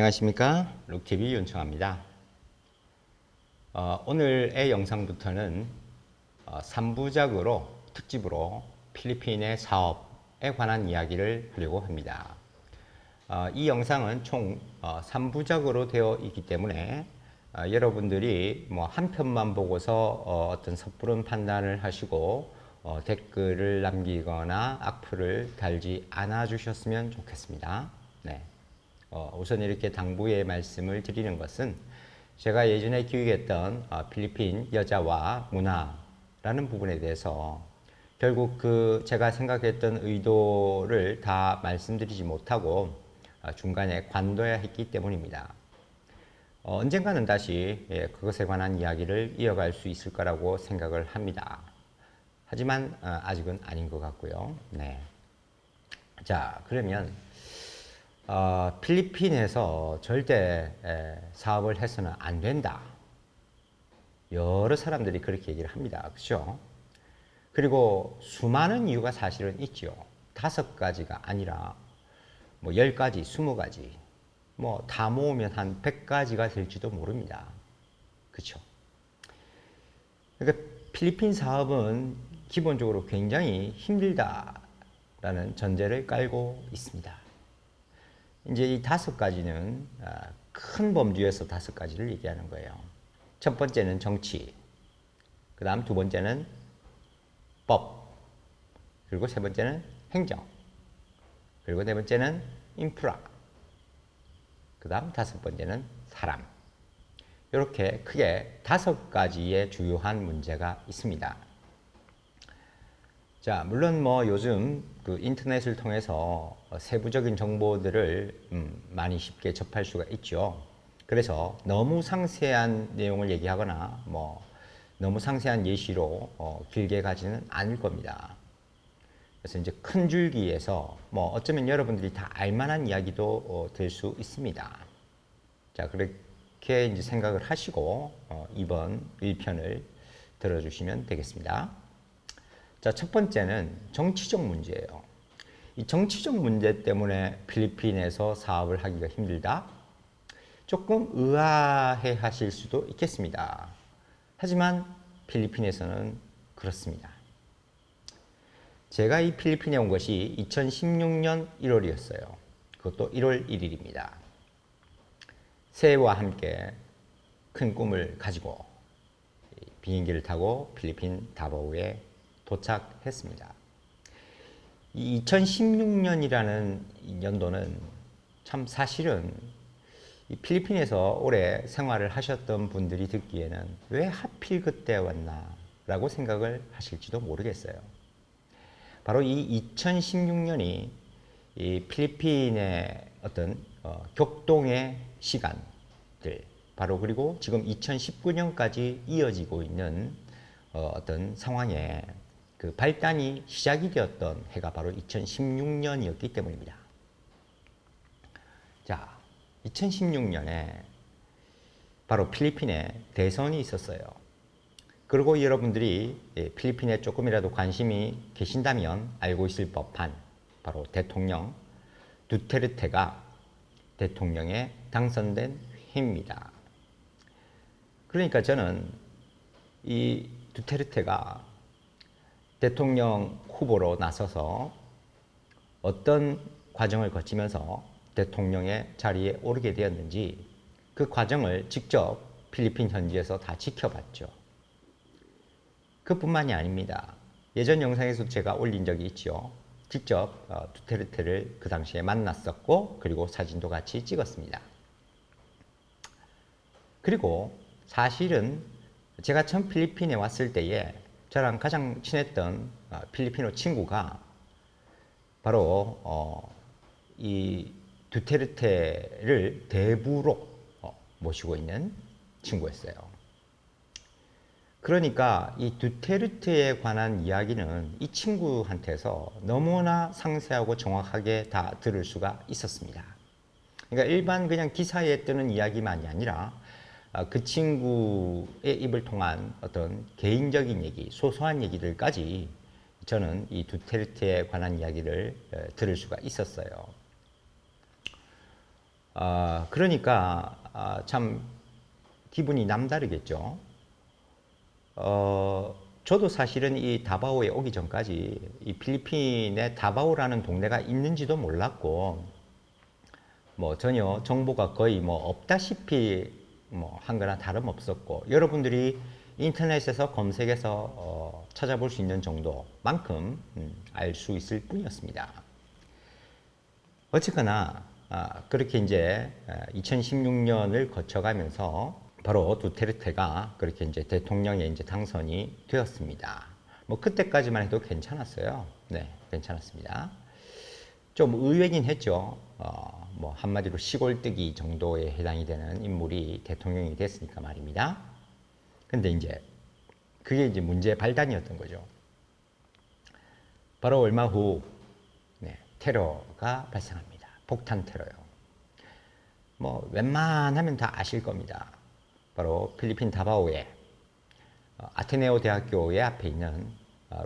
안녕하십니까, 룩TV 윤청합니다. 오늘의 영상부터는 3부작으로 특집으로 필리핀의 사업에 관한 이야기를 하려고 합니다. 이 영상은 총 3부작으로 되어 있기 때문에 여러분들이 한 편만 보고서 어떤 섣부른 판단을 하시고 댓글을 남기거나 악플을 달지 않아 주셨으면 좋겠습니다. 네. 우선 이렇게 당부의 말씀을 드리는 것은 제가 예전에 기획했던 필리핀 여자와 문화라는 부분에 대해서 결국 제가 생각했던 의도를 다 말씀드리지 못하고 중간에 관둬야 했기 때문입니다. 언젠가는 다시 그것에 관한 이야기를 이어갈 수 있을 거라고 생각을 합니다. 하지만 아직은 아닌 것 같고요. 네. 자, 그러면 필리핀에서 절대 사업을 해서는 안 된다. 여러 사람들이 그렇게 얘기를 합니다. 그렇죠? 그리고 수많은 이유가 사실은 있죠. 5가지가 아니라 10가지, 20가지, 다 모으면 한 100가지가 될지도 모릅니다. 그렇죠? 그러니까 필리핀 사업은 기본적으로 굉장히 힘들다라는 전제를 깔고 있습니다. 이제 이 5가지는 큰 범주에서 5가지를 얘기하는 거예요. 첫 번째는 정치, 그 다음 두 번째는 법, 그리고 세 번째는 행정, 그리고 네 번째는 인프라, 그 다음 5번째는 사람. 이렇게 크게 5가지의 주요한 문제가 있습니다. 자, 물론 요즘 인터넷을 통해서 세부적인 정보들을 많이 쉽게 접할 수가 있죠. 그래서 너무 상세한 내용을 얘기하거나 너무 상세한 예시로 길게 가지는 않을 겁니다. 그래서 이제 큰 줄기에서 어쩌면 여러분들이 다 알만한 이야기도 될 수 있습니다. 자, 그렇게 이제 생각을 하시고 이번 1편을 들어주시면 되겠습니다. 자, 첫 번째는 정치적 문제예요. 이 정치적 문제 때문에 필리핀에서 사업을 하기가 힘들다? 조금 의아해 하실 수도 있겠습니다. 하지만 필리핀에서는 그렇습니다. 제가 이 필리핀에 온 것이 2016년 1월이었어요. 그것도 1월 1일입니다. 새해와 함께 큰 꿈을 가지고 비행기를 타고 필리핀 다보우에 도착했습니다. 이 2016년이라는 연도는 참 사실은 이 필리핀에서 오래 생활을 하셨던 분들이 듣기에는 왜 하필 그때 왔나 라고 생각을 하실지도 모르겠어요. 바로 이 2016년이 이 필리핀의 어떤 격동의 시간들, 바로 그리고 지금 2019년까지 이어지고 있는 어떤 상황에 그 발단이 시작이 되었던 해가 바로 2016년이었기 때문입니다. 자, 2016년에 바로 필리핀에 대선이 있었어요. 그리고 여러분들이 필리핀에 조금이라도 관심이 계신다면 알고 있을 법한 바로 대통령 두테르테가 대통령에 당선된 해입니다. 그러니까 저는 이 두테르테가 대통령 후보로 나서서 어떤 과정을 거치면서 대통령의 자리에 오르게 되었는지 그 과정을 직접 필리핀 현지에서 다 지켜봤죠. 그뿐만이 아닙니다. 예전 영상에서 제가 올린 적이 있죠. 직접 두테르테를 그 당시에 만났었고 그리고 사진도 같이 찍었습니다. 그리고 사실은 제가 처음 필리핀에 왔을 때에 저랑 가장 친했던 필리핀어 친구가 바로 이 두테르테를 대부로 모시고 있는 친구였어요. 그러니까 이 두테르테에 관한 이야기는 이 친구한테서 너무나 상세하고 정확하게 다 들을 수가 있었습니다. 그러니까 일반 그냥 기사에 뜨는 이야기만이 아니라 그 친구의 입을 통한 어떤 개인적인 얘기, 소소한 얘기들까지 저는 이 두테르테에 관한 이야기를 들을 수가 있었어요. 그러니까 참 기분이 남다르겠죠. 저도 사실은 이 다바오에 오기 전까지 이 필리핀에 다바오라는 동네가 있는지도 몰랐고, 뭐 전혀 정보가 거의 뭐 없다시피 뭐 한 거나 다름없었고, 여러분들이 인터넷에서 검색해서 찾아볼 수 있는 정도만큼 알 수 있을 뿐이었습니다. 어쨌거나 그렇게 이제 2016년을 거쳐가면서 바로 두테르테가 그렇게 이제 대통령에 이제 당선이 되었습니다. 뭐 그때까지만 해도 괜찮았어요. 네, 괜찮았습니다. 좀 의외긴 했죠. 뭐 한마디로 시골뜨기 정도에 해당이 되는 인물이 대통령이 됐으니까 말입니다. 근데 이제 그게 이제 문제의 발단이었던 거죠. 바로 얼마 후 테러가 발생합니다. 폭탄 테러요. 뭐 웬만하면 다 아실 겁니다. 바로 필리핀 다바오의 아테네오 대학교의 앞에 있는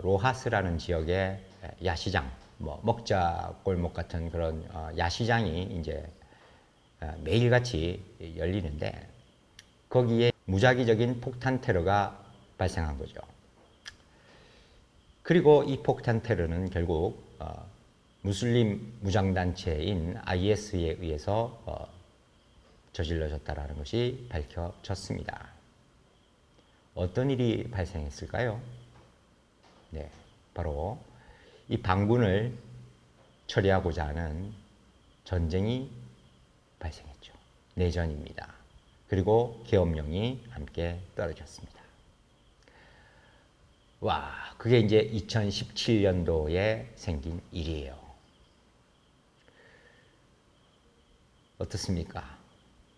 로하스라는 지역의 야시장, 뭐 먹자 골목 같은 그런 야시장이 이제 매일같이 열리는데, 거기에 무작위적인 폭탄 테러가 발생한 거죠. 그리고 이 폭탄 테러는 결국 무슬림 무장단체인 IS에 의해서 저질러졌다라는 것이 밝혀졌습니다. 어떤 일이 발생했을까요? 네, 바로 이 반군을 처리하고자 하는 전쟁이 발생했죠. 내전입니다. 그리고 계엄령이 함께 떨어졌습니다. 와, 그게 이제 2017년도에 생긴 일이에요. 어떻습니까?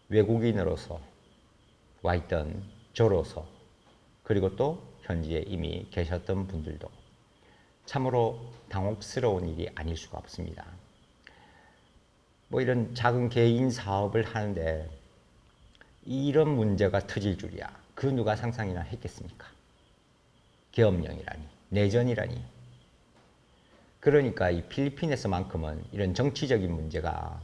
외국인으로서 와 있던 저로서, 그리고 또 현지에 이미 계셨던 분들도 참으로 당혹스러운 일이 아닐 수가 없습니다. 뭐 이런 작은 개인 사업을 하는데 이런 문제가 터질 줄이야. 그 누가 상상이나 했겠습니까? 계엄령이라니, 내전이라니. 그러니까 이 필리핀에서만큼은 이런 정치적인 문제가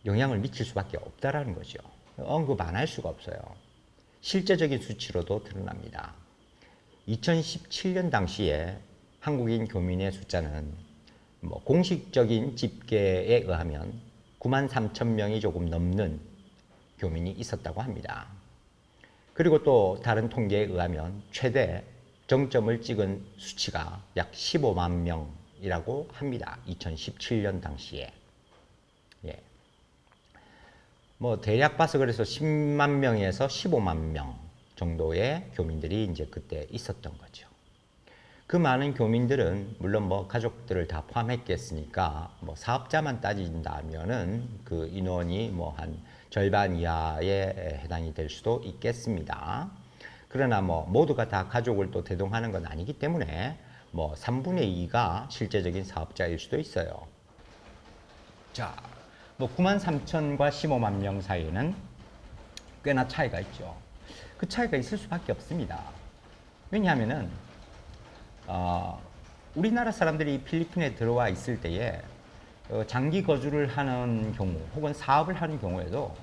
영향을 미칠 수밖에 없다라는 거죠. 언급 안 할 수가 없어요. 실제적인 수치로도 드러납니다. 2017년 당시에 한국인 교민의 숫자는 뭐 공식적인 집계에 의하면 9만 3천 명이 조금 넘는 교민이 있었다고 합니다. 그리고 또 다른 통계에 의하면 최대 정점을 찍은 수치가 약 15만 명이라고 합니다. 2017년 당시에. 예. 뭐 대략 봐서 그래서 10만 명에서 15만 명 정도의 교민들이 이제 그때 있었던 거죠. 그 많은 교민들은 물론 뭐 가족들을 다 포함했겠으니까 뭐 사업자만 따진다면은 그 인원이 뭐 한 절반 이하에 해당이 될 수도 있겠습니다. 그러나 뭐 모두가 다 가족을 또 대동하는 건 아니기 때문에 뭐 3분의 2가 실제적인 사업자일 수도 있어요. 자, 뭐 9만 3천과 15만 명 사이에는 꽤나 차이가 있죠. 그 차이가 있을 수밖에 없습니다. 왜냐하면은 우리나라 사람들이 필리핀에 들어와 있을 때에 장기 거주를 하는 경우 혹은 사업을 하는 경우에도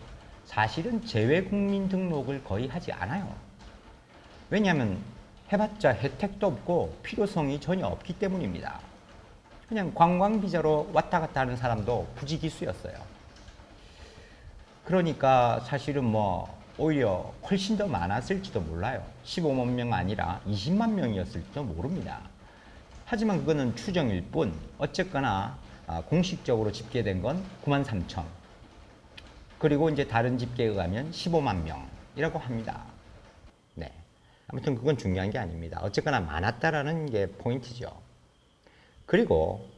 사실은 재외국민 등록을 거의 하지 않아요. 왜냐하면 해봤자 혜택도 없고 필요성이 전혀 없기 때문입니다. 그냥 관광비자로 왔다 갔다 하는 사람도 부지기수였어요. 그러니까 사실은 뭐 오히려 훨씬 더 많았을지도 몰라요. 15만 명 아니라 20만 명이었을지도 모릅니다. 하지만 그거는 추정일 뿐, 어쨌거나 공식적으로 집계된 건 9만 3천. 그리고 이제 다른 집계에 의하면 15만 명이라고 합니다. 네. 아무튼 그건 중요한 게 아닙니다. 어쨌거나 많았다라는 게 포인트죠. 그리고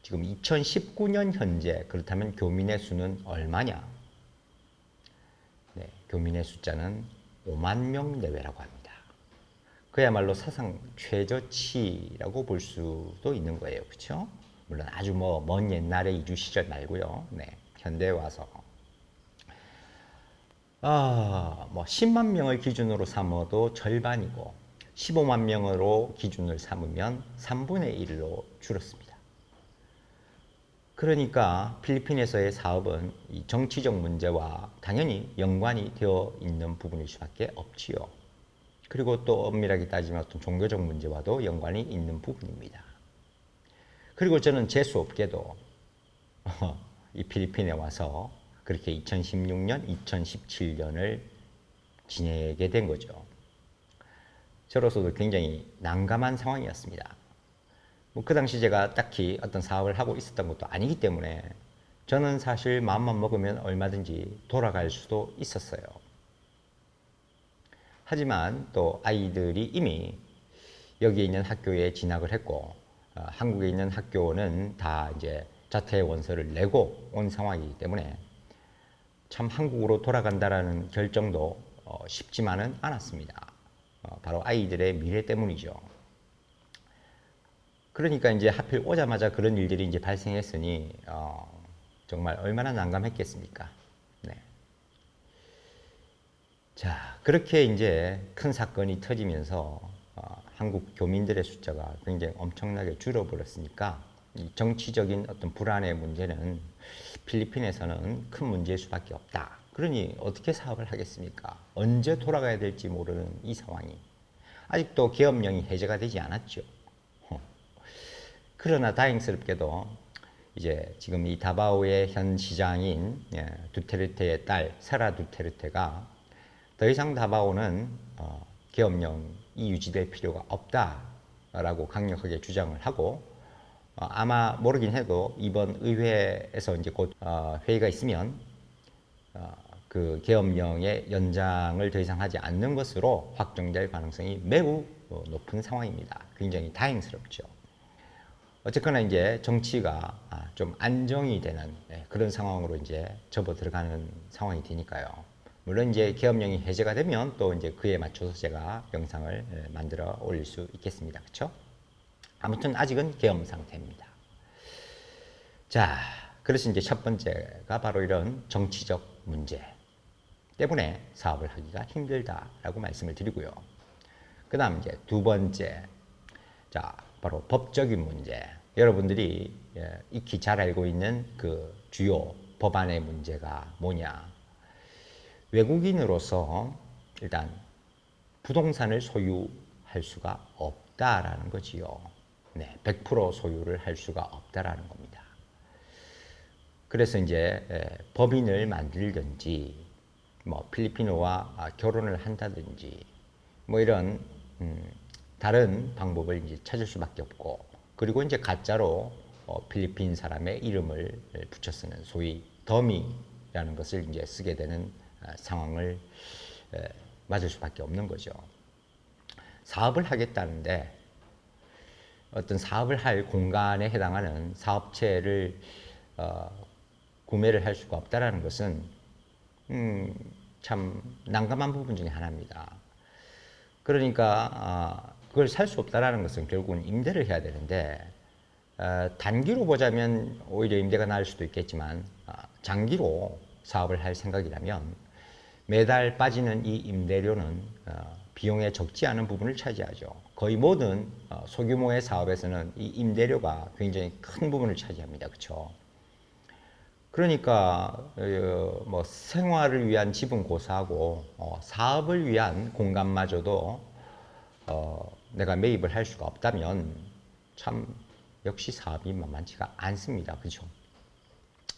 지금 2019년 현재 그렇다면 교민의 수는 얼마냐? 네, 교민의 숫자는 5만 명 내외라고 합니다. 그야말로 사상 최저치라고 볼 수도 있는 거예요. 그렇죠? 물론 아주 뭐 먼 옛날의 이주 시절 말고요. 네, 현대에 와서 뭐 10만 명을 기준으로 삼아도 절반이고 15만 명으로 기준을 삼으면 3분의 1로 줄었습니다. 그러니까 필리핀에서의 사업은 이 정치적 문제와 당연히 연관이 되어 있는 부분일 수밖에 없지요. 그리고 또 엄밀하게 따지면 어떤 종교적 문제와도 연관이 있는 부분입니다. 그리고 저는 재수없게도 이 필리핀에 와서 그렇게 2016년, 2017년을 지내게 된 거죠. 저로서도 굉장히 난감한 상황이었습니다. 뭐 그 당시 제가 딱히 어떤 사업을 하고 있었던 것도 아니기 때문에 저는 사실 마음만 먹으면 얼마든지 돌아갈 수도 있었어요. 하지만 또 아이들이 이미 여기에 있는 학교에 진학을 했고 한국에 있는 학교는 다 이제 자퇴 원서를 내고 온 상황이기 때문에 참 한국으로 돌아간다라는 결정도 쉽지만은 않았습니다. 바로 아이들의 미래 때문이죠. 그러니까 이제 하필 오자마자 그런 일들이 이제 발생했으니 정말 얼마나 난감했겠습니까? 네. 자, 그렇게 이제 큰 사건이 터지면서 한국 교민들의 숫자가 굉장히 엄청나게 줄어버렸으니까 이 정치적인 어떤 불안의 문제는 필리핀에서는 큰 문제일 수밖에 없다. 그러니 어떻게 사업을 하겠습니까? 언제 돌아가야 될지 모르는 이 상황이 아직도 계엄령이 해제가 되지 않았죠. 그러나 다행스럽게도 이제 지금 이 다바오의 현 시장인 두테르테의 딸 사라 두테르테가 더 이상 다바오는 계엄령이 유지될 필요가 없다라고 강력하게 주장을 하고 아마 모르긴 해도 이번 의회에서 이제 곧 회의가 있으면 그 계엄령의 연장을 더 이상 하지 않는 것으로 확정될 가능성이 매우 높은 상황입니다. 굉장히 다행스럽죠. 어쨌거나 이제 정치가 좀 안정이 되는 그런 상황으로 이제 접어 들어가는 상황이 되니까요. 물론 이제 계엄령이 해제가 되면 또 이제 그에 맞춰서 제가 영상을 만들어 올릴 수 있겠습니다. 그렇죠? 아무튼 아직은 계엄 상태입니다. 자, 그래서 이제 첫 번째가 바로 이런 정치적 문제 때문에 사업을 하기가 힘들다라고 말씀을 드리고요. 그 다음 이제 두 번째, 자, 바로 법적인 문제. 여러분들이 익히 잘 알고 있는 그 주요 법안의 문제가 뭐냐. 외국인으로서 일단 부동산을 소유할 수가 없다라는 거지요. 네, 100% 소유를 할 수가 없다라는 겁니다. 그래서 이제 법인을 만들든지 뭐 필리핀어와 결혼을 한다든지 뭐 이런 다른 방법을 이제 찾을 수밖에 없고 그리고 이제 가짜로 필리핀 사람의 이름을 붙여 쓰는 소위 더미라는 것을 이제 쓰게 되는 상황을 맞을 수밖에 없는 거죠. 사업을 하겠다는데 어떤 사업을 할 공간에 해당하는 사업체를 구매를 할 수가 없다라는 것은 참 난감한 부분 중에 하나입니다. 그러니까 그걸 살 수 없다라는 것은 결국은 임대를 해야 되는데 단기로 보자면 오히려 임대가 나을 수도 있겠지만 장기로 사업을 할 생각이라면 매달 빠지는 이 임대료는 비용에 적지 않은 부분을 차지하죠. 거의 모든 소규모의 사업에서는 이 임대료가 굉장히 큰 부분을 차지합니다. 그렇죠? 그러니까 뭐 생활을 위한 집은 고사하고 사업을 위한 공간마저도 내가 매입을 할 수가 없다면 참 역시 사업이 만만치가 않습니다. 그렇죠?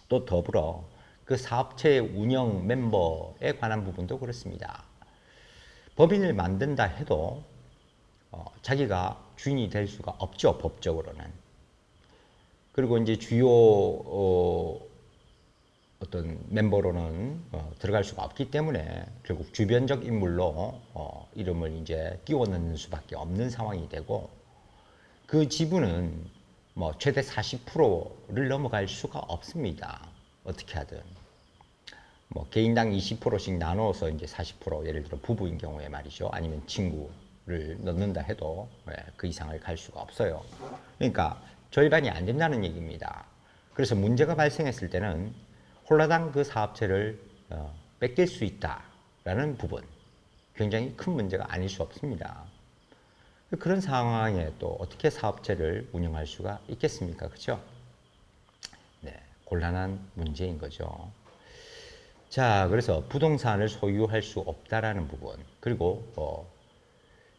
또 더불어 그 사업체의 운영 멤버에 관한 부분도 그렇습니다. 법인을 만든다 해도 자기가 주인이 될 수가 없죠. 법적으로는. 그리고 이제 주요 어떤 멤버로는 들어갈 수가 없기 때문에 결국 주변적 인물로 이름을 이제 끼워 넣는 수밖에 없는 상황이 되고 그 지분은 뭐 최대 40%를 넘어갈 수가 없습니다. 어떻게 하든. 뭐 개인당 20%씩 나눠서 이제 40% 예를 들어 부부인 경우에 말이죠. 아니면 친구를 넣는다 해도 그 이상을 갈 수가 없어요. 그러니까 절반이 안 된다는 얘기입니다. 그래서 문제가 발생했을 때는 홀라당 그 사업체를 뺏길 수 있다라는 부분 굉장히 큰 문제가 아닐 수 없습니다. 그런 상황에 또 어떻게 사업체를 운영할 수가 있겠습니까? 그렇죠? 네. 곤란한 문제인 거죠. 자, 그래서 부동산을 소유할 수 없다라는 부분, 그리고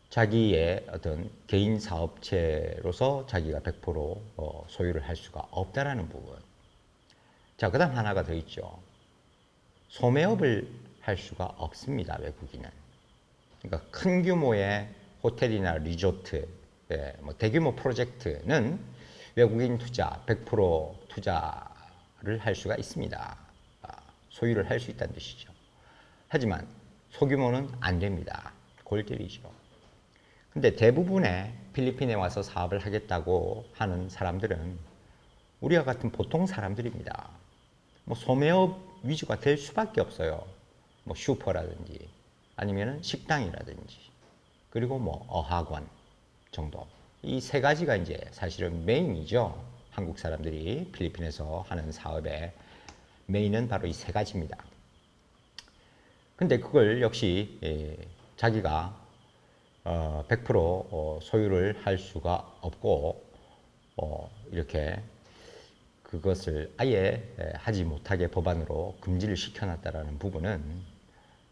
자기의 어떤 개인 사업체로서 자기가 100% 소유를 할 수가 없다라는 부분. 자, 그 다음 하나가 더 있죠. 소매업을 할 수가 없습니다, 외국인은. 그러니까 큰 규모의 호텔이나 리조트, 뭐 대규모 프로젝트는 외국인 투자, 100% 투자를 할 수가 있습니다. 소유를 할 수 있다는 뜻이죠. 하지만 소규모는 안 됩니다. 골때리죠. 근데 대부분의 필리핀에 와서 사업을 하겠다고 하는 사람들은 우리와 같은 보통 사람들입니다. 뭐 소매업 위주가 될 수밖에 없어요. 뭐 슈퍼라든지 아니면은 식당이라든지 그리고 뭐 어학원 정도. 이 세 가지가 이제 사실은 메인이죠. 한국 사람들이 필리핀에서 하는 사업의 메인은 바로 이 세 가지입니다. 근데 그걸 역시 자기가 100% 소유를 할 수가 없고 이렇게 그것을 아예 하지 못하게 법안으로 금지를 시켜놨다라는 부분은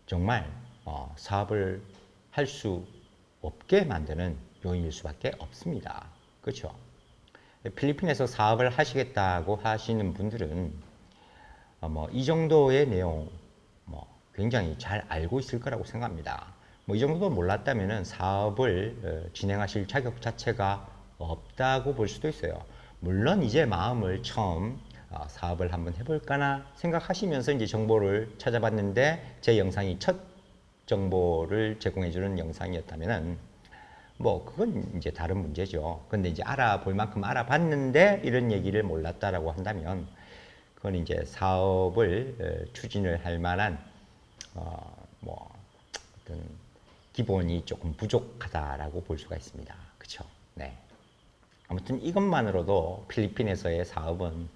정말 사업을 할 수 없게 만드는 요인일 수밖에 없습니다. 그렇죠? 필리핀에서 사업을 하시겠다고 하시는 분들은 뭐 이 정도의 내용 뭐 굉장히 잘 알고 있을 거라고 생각합니다. 뭐 이 정도 몰랐다면은 사업을 진행하실 자격 자체가 없다고 볼 수도 있어요. 물론 이제 마음을 처음 사업을 한번 해볼까나 생각하시면서 이제 정보를 찾아봤는데 제 영상이 첫 정보를 제공해주는 영상이었다면은 뭐 그건 이제 다른 문제죠. 근데 이제 알아볼 만큼 알아봤는데 이런 얘기를 몰랐다라고 한다면 그건 이제 사업을 추진을 할 만한 뭐 어떤 기본이 조금 부족하다라고 볼 수가 있습니다. 그렇죠? 네. 아무튼 이것만으로도 필리핀에서의 사업은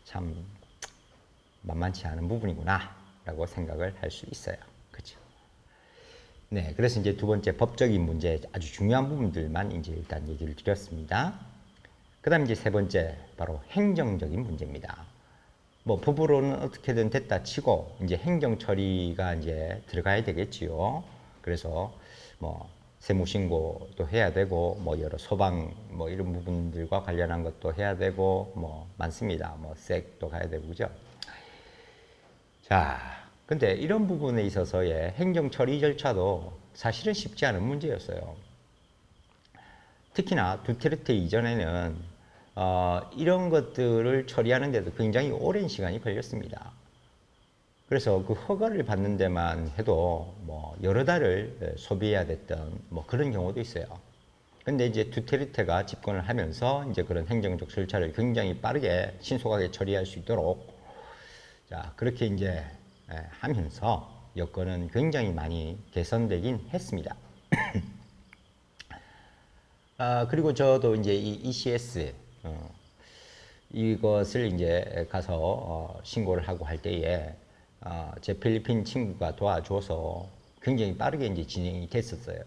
참 만만치 않은 부분이구나라고 생각을 할 수 있어요. 그렇죠? 네, 그래서 이제 두 번째 법적인 문제 아주 중요한 부분들만 이제 일단 얘기를 드렸습니다. 그다음 이제 세 번째 바로 행정적인 문제입니다. 뭐 법으로는 어떻게든 됐다 치고 이제 행정 처리가 이제 들어가야 되겠지요. 그래서 뭐 세무 신고도 해야 되고 뭐 여러 소방 뭐 이런 부분들과 관련한 것도 해야 되고 뭐 많습니다. 뭐 섹도 가야 되고 그죠? 자, 근데 이런 부분에 있어서의 행정 처리 절차도 사실은 쉽지 않은 문제였어요. 특히나 두테르테 이전에는 이런 것들을 처리하는데도 굉장히 오랜 시간이 걸렸습니다. 그래서 그 허가를 받는 데만 해도 뭐 여러 달을 소비해야 됐던 뭐 그런 경우도 있어요. 근데 이제 두테르테가 집권을 하면서 이제 그런 행정적 절차를 굉장히 빠르게 신속하게 처리할 수 있도록 자, 그렇게 이제 하면서 여건은 굉장히 많이 개선되긴 했습니다. 그리고 저도 이제 이 ECS, 이것을 이제 가서 신고를 하고 할 때에 제 필리핀 친구가 도와줘서 굉장히 빠르게 이제 진행이 됐었어요.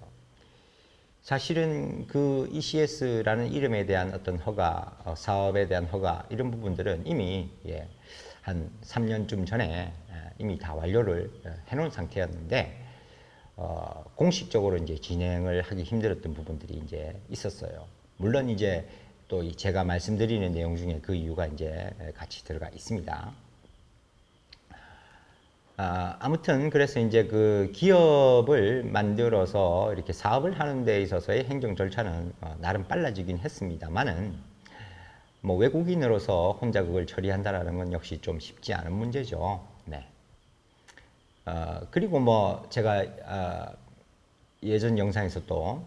사실은 그 ECS라는 이름에 대한 어떤 허가, 사업에 대한 허가 이런 부분들은 이미 한 3년쯤 전에 이미 다 완료를 해놓은 상태였는데 공식적으로 이제 진행을 하기 힘들었던 부분들이 이제 있었어요. 물론 이제 또 제가 말씀드리는 내용 중에 그 이유가 이제 같이 들어가 있습니다. 아무튼 그래서 이제 그 기업을 만들어서 이렇게 사업을 하는 데 있어서의 행정 절차는 나름 빨라지긴 했습니다만은 뭐 외국인으로서 혼자 그걸 처리한다라는 건 역시 좀 쉽지 않은 문제죠. 네. 그리고 뭐 제가 예전 영상에서 또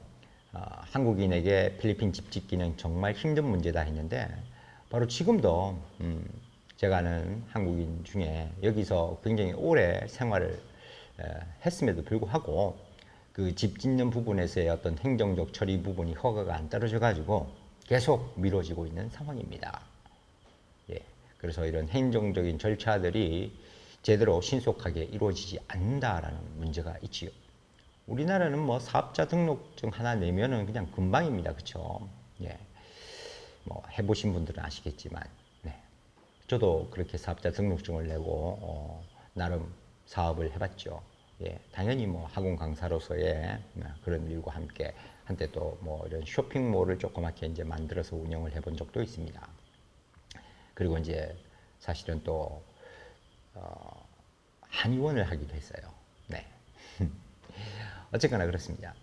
한국인에게 필리핀 집 짓기는 정말 힘든 문제다 했는데 바로 지금도 제가 아는 한국인 중에 여기서 굉장히 오래 생활을 했음에도 불구하고 그 집 짓는 부분에서의 어떤 행정적 처리 부분이 허가가 안 떨어져 가지고 계속 미뤄지고 있는 상황입니다. 예. 그래서 이런 행정적인 절차들이 제대로 신속하게 이루어지지 않는다라는 문제가 있지요. 우리나라는 뭐 사업자 등록증 하나 내면은 그냥 금방입니다. 그쵸? 예. 뭐 해보신 분들은 아시겠지만, 네. 저도 그렇게 사업자 등록증을 내고 나름 사업을 해봤죠. 예, 당연히 뭐 학원 강사로서의 그런 일과 함께 한때 또 뭐 이런 쇼핑몰을 조그맣게 이제 만들어서 운영을 해본 적도 있습니다. 그리고 이제 사실은 또 한의원을 하기도 했어요. 네. 어쨌거나 그렇습니다.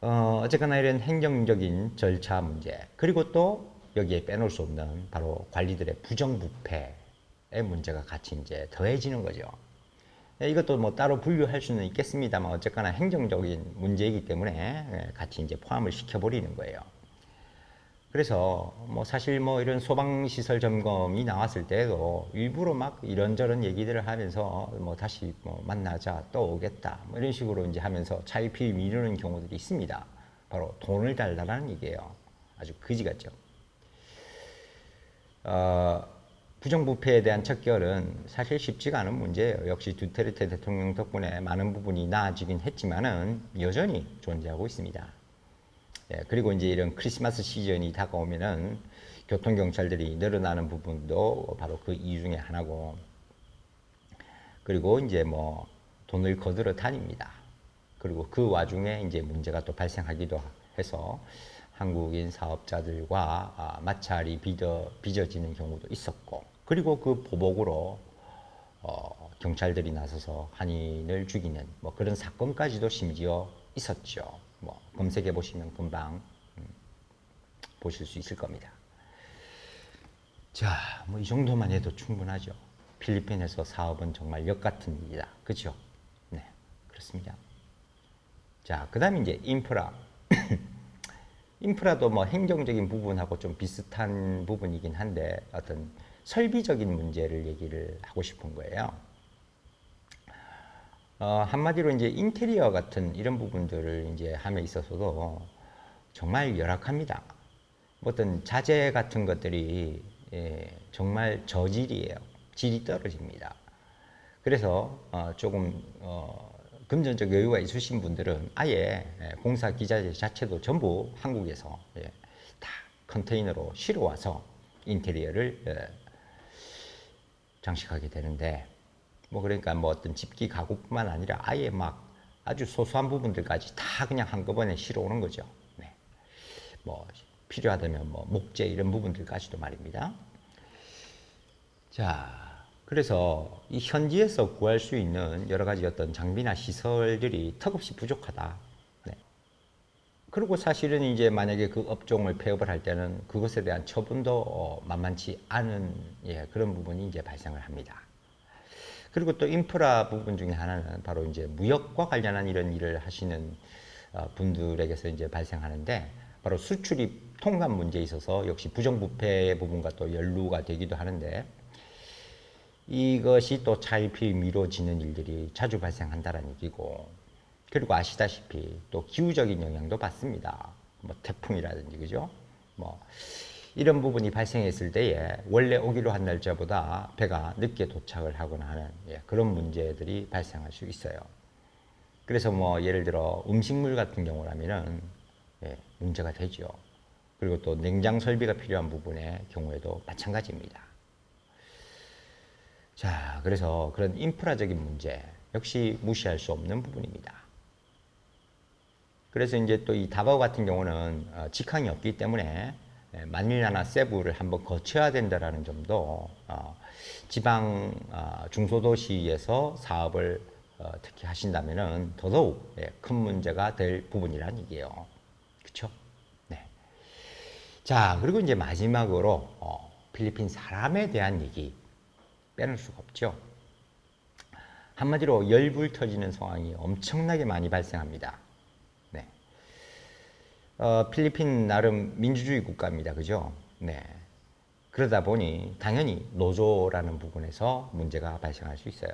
어쨌거나 이런 행정적인 절차 문제, 그리고 또 여기에 빼놓을 수 없는 바로 관리들의 부정부패의 문제가 같이 이제 더해지는 거죠. 이것도 뭐 따로 분류할 수는 있겠습니다만 어쨌거나 행정적인 문제이기 때문에 같이 이제 포함을 시켜버리는 거예요. 그래서 뭐 사실 뭐 이런 소방시설 점검이 나왔을 때도 일부러 막 이런저런 얘기들을 하면서 뭐 다시 뭐 만나자 또 오겠다 뭐 이런 식으로 이제 하면서 차일피일 미루는 경우들이 있습니다. 바로 돈을 달라는 얘기예요. 아주 그지 같죠. 부정부패에 대한 척결은 사실 쉽지가 않은 문제예요. 역시 두테르테 대통령 덕분에 많은 부분이 나아지긴 했지만은 여전히 존재하고 있습니다. 예, 그리고 이제 이런 크리스마스 시즌이 다가오면은 교통경찰들이 늘어나는 부분도 바로 그 이유 중에 하나고, 그리고 이제 뭐 돈을 거들어 다닙니다. 그리고 그 와중에 이제 문제가 또 발생하기도 해서 한국인 사업자들과 마찰이 빚어지는 경우도 있었고, 그리고 그 보복으로 경찰들이 나서서 한인을 죽이는 뭐 그런 사건까지도 심지어 있었죠. 뭐 검색해 보시면 금방 보실 수 있을 겁니다. 자, 뭐 이 정도만 해도 충분하죠. 필리핀에서 사업은 정말 역 같은 일이다. 그렇죠? 네, 그렇습니다. 자, 그다음에 이제 인프라. 인프라도 뭐 행정적인 부분하고 좀 비슷한 부분이긴 한데 어떤 설비적인 문제를 얘기를 하고 싶은 거예요. 한마디로 이제 인테리어 같은 이런 부분들을 이제 함에 있어서도 정말 열악합니다. 어떤 자재 같은 것들이 정말 저질이에요. 질이 떨어집니다. 그래서 조금 금전적 여유가 있으신 분들은 아예 공사 기자재 자체도 전부 한국에서 다 컨테이너로 실어와서 인테리어를 장식하게 되는데, 뭐 그러니까 뭐 어떤 집기 가구뿐만 아니라 아예 막 아주 소소한 부분들까지 다 그냥 한꺼번에 실어오는 거죠. 네. 뭐 필요하다면 뭐 목재 이런 부분들까지도 말입니다. 자, 그래서 이 현지에서 구할 수 있는 여러 가지 어떤 장비나 시설들이 턱없이 부족하다. 네. 그리고 사실은 이제 만약에 그 업종을 폐업을 할 때는 그것에 대한 처분도 만만치 않은 그런 부분이 이제 발생을 합니다. 그리고 또 인프라 부분 중에 하나는 바로 이제 무역과 관련한 이런 일을 하시는 분들에게서 이제 발생하는데, 바로 수출입 통관 문제에 있어서 역시 부정부패 부분과 또 연루가 되기도 하는데, 이것이 또 차일피일 미뤄지는 일들이 자주 발생한다는 얘기고, 그리고 아시다시피 또 기후적인 영향도 받습니다. 뭐 태풍이라든지 그죠? 뭐 이런 부분이 발생했을 때에 원래 오기로 한 날짜보다 배가 늦게 도착을 하거나 하는 그런 문제들이 발생할 수 있어요. 그래서 뭐 예를 들어 음식물 같은 경우라면은 문제가 되죠. 그리고 또 냉장 설비가 필요한 부분의 경우에도 마찬가지입니다. 자, 그래서 그런 인프라적인 문제 역시 무시할 수 없는 부분입니다. 그래서 이제 또 이 다바오 같은 경우는 직항이 없기 때문에 마닐라나 세부를 한번 거쳐야 된다라는 점도 지방 중소도시에서 사업을 특히 하신다면은 더더욱 큰 문제가 될 부분이란 얘기예요. 그렇죠? 네. 자, 그리고 이제 마지막으로 필리핀 사람에 대한 얘기 빼놓을 수가 없죠. 한마디로 열불 터지는 상황이 엄청나게 많이 발생합니다. 네. 필리핀 나름 민주주의 국가입니다. 그죠? 네. 그러다 보니 당연히 노조라는 부분에서 문제가 발생할 수 있어요.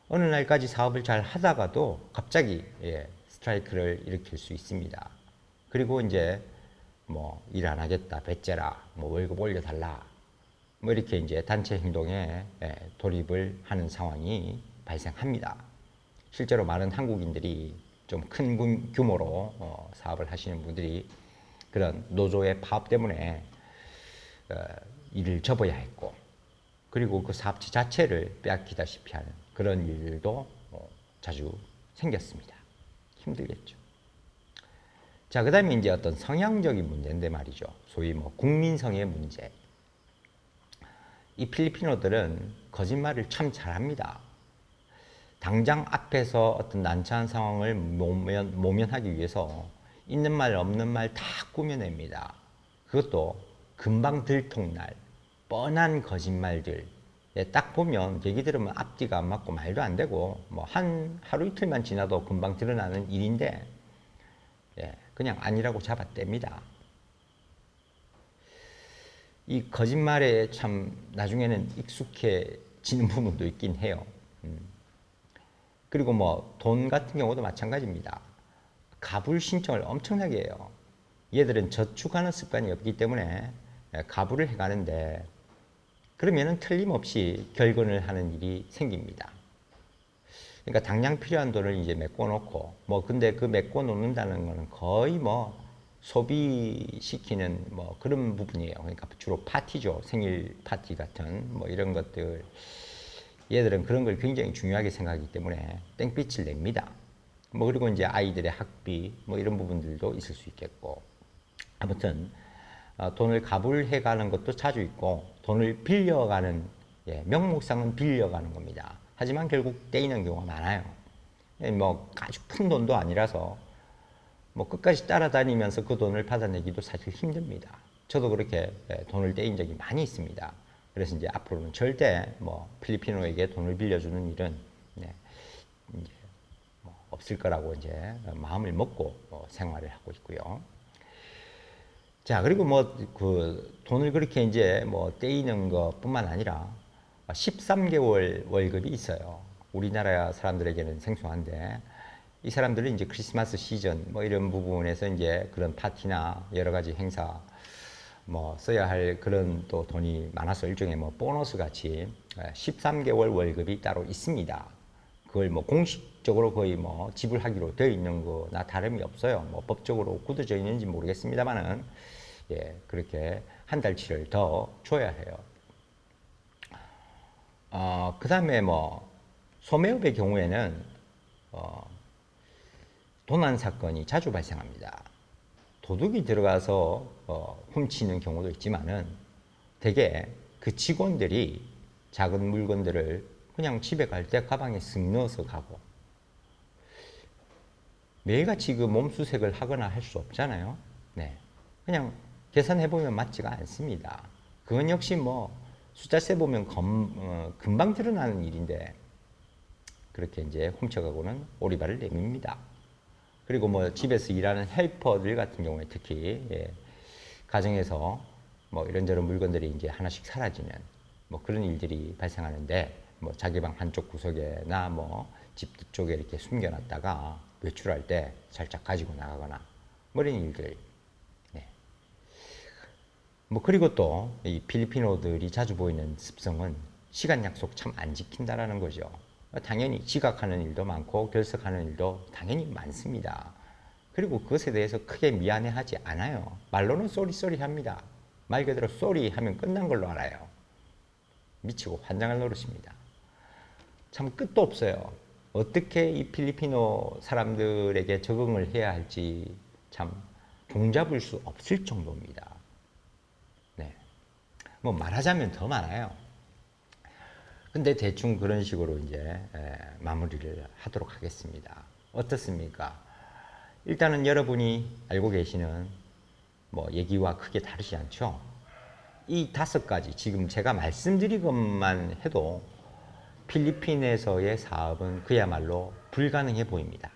어느 날까지 사업을 잘 하다가도 갑자기 스트라이크를 일으킬 수 있습니다. 그리고 이제 뭐 일 안 하겠다, 배째라, 뭐 월급 올려달라, 뭐 이렇게 이제 단체 행동에 돌입을 하는 상황이 발생합니다. 실제로 많은 한국인들이 좀 큰 규모로 사업을 하시는 분들이 그런 노조의 파업 때문에 일을 접어야 했고, 그리고 그 사업체 자체를 빼앗기다시피 하는 그런 일들도 자주 생겼습니다. 힘들겠죠. 자, 그 다음에 이제 어떤 성향적인 문제인데 말이죠. 소위 뭐 국민성의 문제. 이 필리핀어들은 거짓말을 참 잘합니다. 당장 앞에서 어떤 난처한 상황을 모면하기 위해서 있는 말 없는 말 다 꾸며냅니다. 그것도 금방 들통날 뻔한 거짓말들. 딱 보면 얘기 들으면 앞뒤가 안 맞고 말도 안 되고 뭐 하루 이틀만 지나도 금방 드러나는 일인데 그냥 아니라고 잡아뗍니다. 이 거짓말에 참 나중에는 익숙해지는 부분도 있긴 해요. 그리고 뭐 돈 같은 경우도 마찬가지입니다. 가불 신청을 엄청나게 해요. 얘들은 저축하는 습관이 없기 때문에 가불을 해가는데 그러면은 틀림없이 결근을 하는 일이 생깁니다. 그러니까 당장 필요한 돈을 이제 메꿔 놓고 근데 그 메꿔 놓는다는 거는 거의 뭐 소비시키는 뭐 그런 부분이에요. 그러니까 주로 파티죠. 생일 파티 같은 뭐 이런 것들. 얘들은 그런 걸 굉장히 중요하게 생각하기 때문에 땡빛을 냅니다. 그리고 이제 아이들의 학비 뭐 이런 부분들도 있을 수 있겠고. 아무튼 돈을 가불해 가는 것도 자주 있고 돈을 빌려가는 명목상은 빌려가는 겁니다. 하지만 결국 떼이는 경우가 많아요. 뭐 아주 큰 돈도 아니라서 뭐 끝까지 따라다니면서 그 돈을 받아내기도 사실 힘듭니다. 저도 그렇게 돈을 떼인 적이 많이 있습니다. 그래서 이제 앞으로는 절대 뭐 필리핀어에게 돈을 빌려주는 일은 이제 뭐 없을 거라고 이제 마음을 먹고 생활을 하고 있고요. 자, 그리고 뭐 그 돈을 그렇게 이제 뭐 떼이는 것뿐만 아니라 13개월 월급이 있어요. 우리나라 사람들에게는 생소한데 이 사람들은 이제 크리스마스 시즌 뭐 이런 부분에서 이제 그런 파티나 여러 가지 행사 뭐 써야 할 그런 또 돈이 많아서 일종의 뭐 보너스 같이 13개월 월급이 따로 있습니다. 그걸 뭐 공식적으로 거의 뭐 지불하기로 되어 있는 거나 다름이 없어요. 뭐 법적으로 굳어져 있는지 모르겠습니다만은 그렇게 한 달치를 더 줘야 해요. 그 다음에 뭐 소매업의 경우에는 도난 사건이 자주 발생합니다. 도둑이 들어가서 훔치는 경우도 있지만은 대개 그 직원들이 작은 물건들을 그냥 집에 갈 때 가방에 쓱 넣어서 가고 매일같이 그 몸수색을 하거나 할 수 없잖아요. 네, 그냥 계산해보면 맞지가 않습니다. 그건 역시 뭐 숫자 세보면 금방 드러나는 일인데 그렇게 이제 훔쳐가고는 오리발을 내밉니다. 그리고 뭐 집에서 일하는 헬퍼들 같은 경우에 특히 가정에서 뭐 이런저런 물건들이 이제 하나씩 사라지는 뭐 그런 일들이 발생하는데 뭐 자기 방 한쪽 구석에나 뭐 집 뒤쪽에 이렇게 숨겨놨다가 외출할 때 살짝 가지고 나가거나 뭐 이런 일들. 뭐 그리고 또 이 필리핀어들이 자주 보이는 습성은 시간 약속 참 안 지킨다라는 거죠. 당연히 지각하는 일도 많고 결석하는 일도 당연히 많습니다. 그리고 그것에 대해서 크게 미안해하지 않아요. 말로는 쏘리 합니다. 말 그대로 쏘리 하면 끝난 걸로 알아요. 미치고 환장할 노릇입니다. 참 끝도 없어요. 어떻게 이 필리핀어 사람들에게 적응을 해야 할지 참 종잡을 수 없을 정도입니다. 네. 뭐 말하자면 더 많아요. 근데 대충 그런 식으로 이제 마무리를 하도록 하겠습니다. 어떻습니까? 일단은 여러분이 알고 계시는 뭐 얘기와 크게 다르지 않죠? 이 5가지 지금 제가 말씀드린 것만 해도 필리핀에서의 사업은 그야말로 불가능해 보입니다.